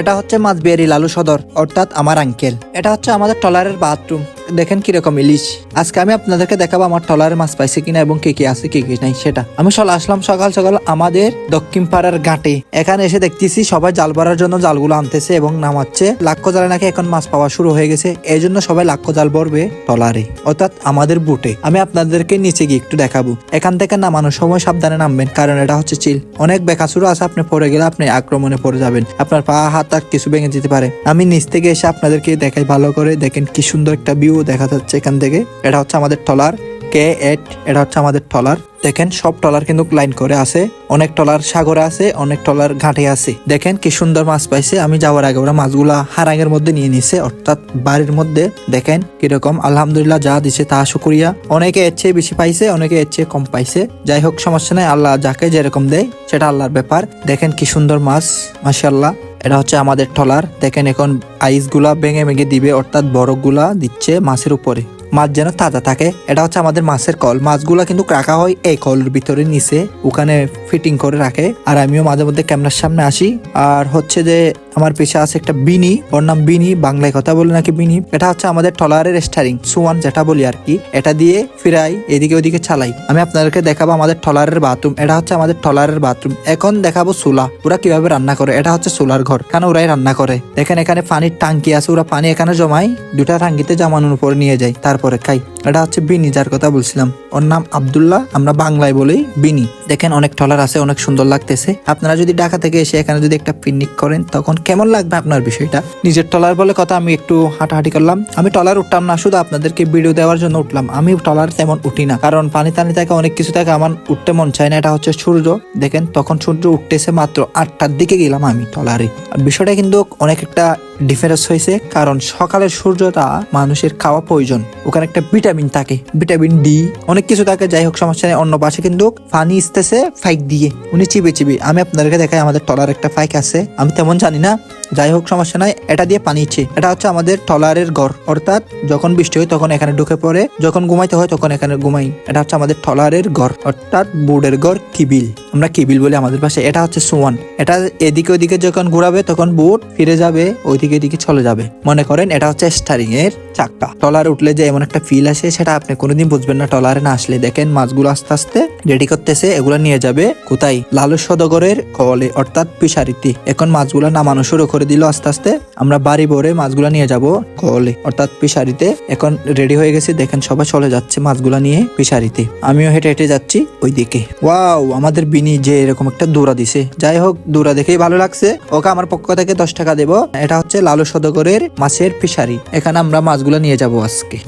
এটা হচ্ছে মাছবিহারি লালু সদর, অর্থাৎ আমার আঙ্কেল। এটা হচ্ছে আমাদের ট্রলারের বাথরুম। দেখেন কিরকম ইলিশ। আজকে আমি আপনাদেরকে দেখাবো আমার ট্রলারে মাছ পাইছে কিনা এবং কি কি আছে কি কি নাই সেটা। আমি চলে আসলাম সকাল সকাল আমাদের দক্ষিণ পাড়ার ঘাটে। এখানে এসে দেখতেছি সবাই জাল ভরার জন্য জালগুলো আনতেছে এবং নামাচ্ছে। লাক্ষ জালে নাকি এখন মাছ পাওয়া শুরু হয়ে গেছে, এই জন্য সবাই লাক্ষ জাল ভরবে ট্রলারে, অর্থাৎ আমাদের বুটে। আমি আপনাদেরকে নিচে গিয়ে একটু দেখাবো। এখান থেকে নামানোর সময় সাবধানে নামবেন, কারণ এটা হচ্ছে চিল। অনেক বেকাসুরো আছে, আপনি পড়ে গেলে আপনি আক্রমণে পড়ে যাবেন, আপনার পা হাত আর কিছু ভেঙে যেতে পারে। আমি নিচ থেকে এসে আপনাদেরকে দেখাই ভালো করে। দেখেন কি সুন্দর একটা ভিউ দেখা যাচ্ছে এখান থেকে। এটা হচ্ছে আমাদের ট্রলার K8। এটা হচ্ছে আমাদের ট্রলার। দেখেন সব ট্রলার কিন্তু লাইন করে আছে। অনেক ট্রলার সাগরে আছে, অনেক ট্রলার ঘাটে আছে। দেখেন কি সুন্দর মাছ পাইছে। আমি যাওয়ার আগে ওরা মাছগুলা হারাঙ্গের মধ্যে নিয়ে নিছে, অর্থাৎ বাড়ির মধ্যে। দেখেন কিরকম, আলহামদুলিল্লাহ যা দিছে তা শুকরিয়া। অনেকে এর চেয়ে বেশি পাইছে, অনেকে এর চেয়ে কম পাইছে। যাই হোক সমস্যা নাই, আল্লাহ যাকে যেরকম দেয় সেটা আল্লাহর ব্যাপার। দেখেন কি সুন্দর মাছ, মাশাআল্লাহ। এটা হচ্ছে আমাদের ট্রলার। দেখেন এখন আইস গুলা ভেঙে ভেঙে দিবে, অর্থাৎ বরফ গুলা দিচ্ছে মাছের উপরে, মাছ যেন তাজা থাকে। এটা হচ্ছে আমাদের মাছের কল। মাছগুলা কিন্তু রাখা হয় এই কলের ভিতরে নিচে, ওখানে ফিটিং করে রাখে। আর আমিও মাঝে মধ্যে ক্যামেরার সামনে আসি। আর হচ্ছে যে আমার পেছনে আছে একটা বিনি, ওর নাম বিনি, বাংলায় কথা বলে নাকি বিনি। এটা হচ্ছে আমাদের ট্রলারের স্টারিং, সুয়ান যেটা বলি আর কি। এটা দিয়ে ফিরাই, এদিকে ওদিকে চালাই। আমি আপনাদেরকে দেখাবো আমাদের ট্রলারের বাথরুম। এটা হচ্ছে আমাদের ট্রলারের বাথরুম। এখন দেখাবো চুলা, ওরা কিভাবে রান্না করে। এটা হচ্ছে চুলার ঘর, কেন ওরাই রান্না করে। দেখেন এখানে পানির টাঙ্কি আছে, ওরা পানি এখানে জমায়, দুটা টাঙ্কিতে জমানোর উপরে নিয়ে যায়, তারপরে খাই। এটা হচ্ছে বিনি, যার কথা বলছিলাম, ওর নাম আব্দুল্লাহ, আমরা বাংলায় বলি বিনি। দেখেন অনেক ট্রলার আছে, অনেক সুন্দর লাগতেছে। আপনারা যদি ঢাকা থেকে এসে এখানে যদি একটা পিকনিক করেন, তখন কেমন লাগবে আপনার বিষয়টা। নিজের ট্রলার বলে কথা, আমি একটু হাঁটাহাঁটি করলাম। আমি ট্রলার উঠলাম না, শুধু আপনাদেরকে ভিডিও দেওয়ার জন্য উঠলাম। আমি ট্রলার তেমন উঠি না, কারণ পানি টানি থাকে, অনেক কিছু থাকে, আমার উঠতে মন চায় না। এটা হচ্ছে সূর্য, দেখেন তখন সূর্য উঠতেছে, মাত্র 8টার দিকে গেলাম আমি ট্রলারে। বিষয়টা কিন্তু অনেক একটা ডিফারেন্স হয়েছে, কারণ সকালের সূর্যটা মানুষের খাওয়া প্রয়োজন। ওখানে একটা ভিটামিন থাকে, ভিটামিন ডি, অনেক কিছু থাকে। যাই হোক সমস্যা নেই। অন্য পাশে কিন্তু পানি আসতেছে ফাইক দিয়ে, উনি চিবে চিবে। আমি আপনাদেরকে দেখাই, আমাদের ট্রলার একটা ফাইক আছে, আমি তেমন জানি না। যাই হোক সমস্যা নাই, এটা দিয়ে পানি ইচ্ছে। এটা হচ্ছে আমাদের ট্রলারের ঘর, অর্থাৎ যখন বৃষ্টি হয় তখন এখানে ঢুকে পড়ে, যখন ঘুমাইতে হয় তখন এখানে ঘুমাই। এটা হচ্ছে আমাদের ট্রলারের ঘর, অর্থাৎ বোর্ডের ঘর, কিবিল, আমরা কিবিল বলি আমাদের পাশে। এটা হচ্ছে সোয়ান। এটা এদিকে ওদিকে যখন ঘুরাবে তখন বোট ফিরে যাবে, ওইদিকে এদিকে চলে যাবে। মনে করেন এটা হচ্ছে স্টারিং এর চাক্কা। ট্রলার উঠলে যে এমন একটা ফিল আসে, সেটা আপনি কোনোদিন বুঝবেন না ট্রলারে না আসলে। দেখেন মাছগুলো আস্তে আস্তে রেডি করতেছে, এগুলো নিয়ে যাবে কোথায়, লালু সদগরের কলে, অর্থাৎ পিসারিতে। এখন মাছগুলো নামানো শুরু করে দিল আস্তে আস্তে। আমরা বাড়ি ভরে মাছগুলো নিয়ে যাব কলে, অর্থাৎ পিসারিতে। এখন রেডি হয়ে গেছে, দেখেন সবাই চলে যাচ্ছে মাছগুলো নিয়ে পিসারিতে। আমিও হেঁটে হেঁটে যাচ্ছি ওইদিকে। ওয়াও, আমাদের বিনি যে এরকম একটা দৌড়া দিছে। যাই হোক, দৌড়া দেখেই ভালো লাগছে। ওকে আমার পক্ষ থেকে 10 টাকা দেবো। এটা হচ্ছে লালু সদগরের মাছের ফিশারি। এখানে আমরা মাছগুলো নিয়ে যাব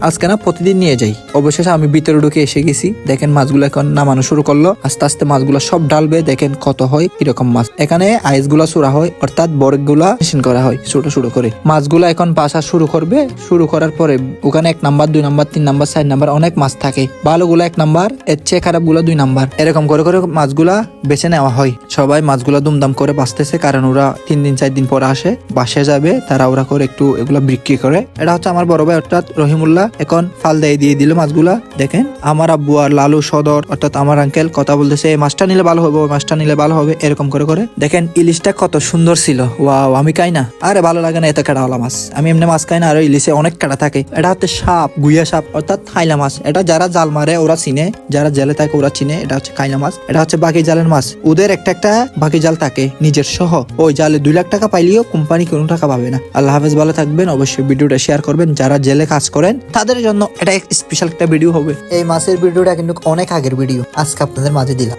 আজকে না, প্রতিদিন নিয়ে যাই। অবশেষে আমি ভিতরে ঢুকে এসে গেছি। দেখেন মাছগুলো এখন নামানো শুরু করলো, আস্তে আস্তে মাছগুলো সব ডালবে। দেখেন কত হয়, কিরকম মাছ। এখানে আইস গুলা চূড়া হয়, অর্থাৎ বরফ গুলা মেশিন করা হয় ছোট ছোট করে। মাছগুলো এখন বাসা শুরু করবে। শুরু করার পরে ওখানে 1 নাম্বার, 2 নাম্বার, 3 নাম্বার, 4 নাম্বার অনেক মাছ থাকে। ভালোগুলো 1 নাম্বার, এর চেয়ে খারাপ গুলা 2 নাম্বার, এরকম করে করে মাছগুলা বেছে নেওয়া হয়। সবাই মাছগুলা দুমদাম করে বাঁচতেছে, কারণ ওরা 3 দিন 4 দিন পরে আসে, বাসে যাবে, তারা ওরা করে একটু এগুলা বিক্রি করে। এটা হচ্ছে আমার বড় ভাই, অর্থাৎ রহিমুল্লাহ, এখন ফাল দিয়ে দিল মাছগুলা। দেখেন আমার আব্বু আর লালু সদর, অর্থাৎ আমার আঙ্কেল কথা বলতেছে, এই মাছটা নিলে ভালো হবে, ওই মাছটা নিলে ভালো হবে, এরকম করে করে। দেখেন ইলিশটা কত সুন্দর ছিল। ওয়াও, আমি খাই না, আরে ভালো লাগে না এত কাটাওয়ালা মাছ। আমি এমনি মাছ খাই না, আর ইলিশে অনেক কাটা থাকে। এটা হচ্ছে সাপ, গুইয়া সাপ, অর্থাৎ খাইলা মাছ। এটা যারা জাল মারে ওরা চিনে, যারা জেলে থাকে ওরা চিনে। এটা হচ্ছে খাইলা মাছ। এটা হচ্ছে বাকি জালের মাছ। ওদের একটা একটা বাকি জাল থাকে নিজের সহ। ওই জালে 2 লাখ টাকা পাইলেও কোম্পানি কোনো টাকা পাবে না। আল্লাহ হাফেজ, ভালো থাকবেন। অবশ্যই ভিডিওটা শেয়ার করবেন, যারা জেলে কাজ করেন তাদের জন্য এটা স্পেশাল একটা ভিডিও হবে। এই মাছের ভিডিওটা কিন্তু অনেক আগের ভিডিও, আজকে আপনাদের মাঝে দিলাম।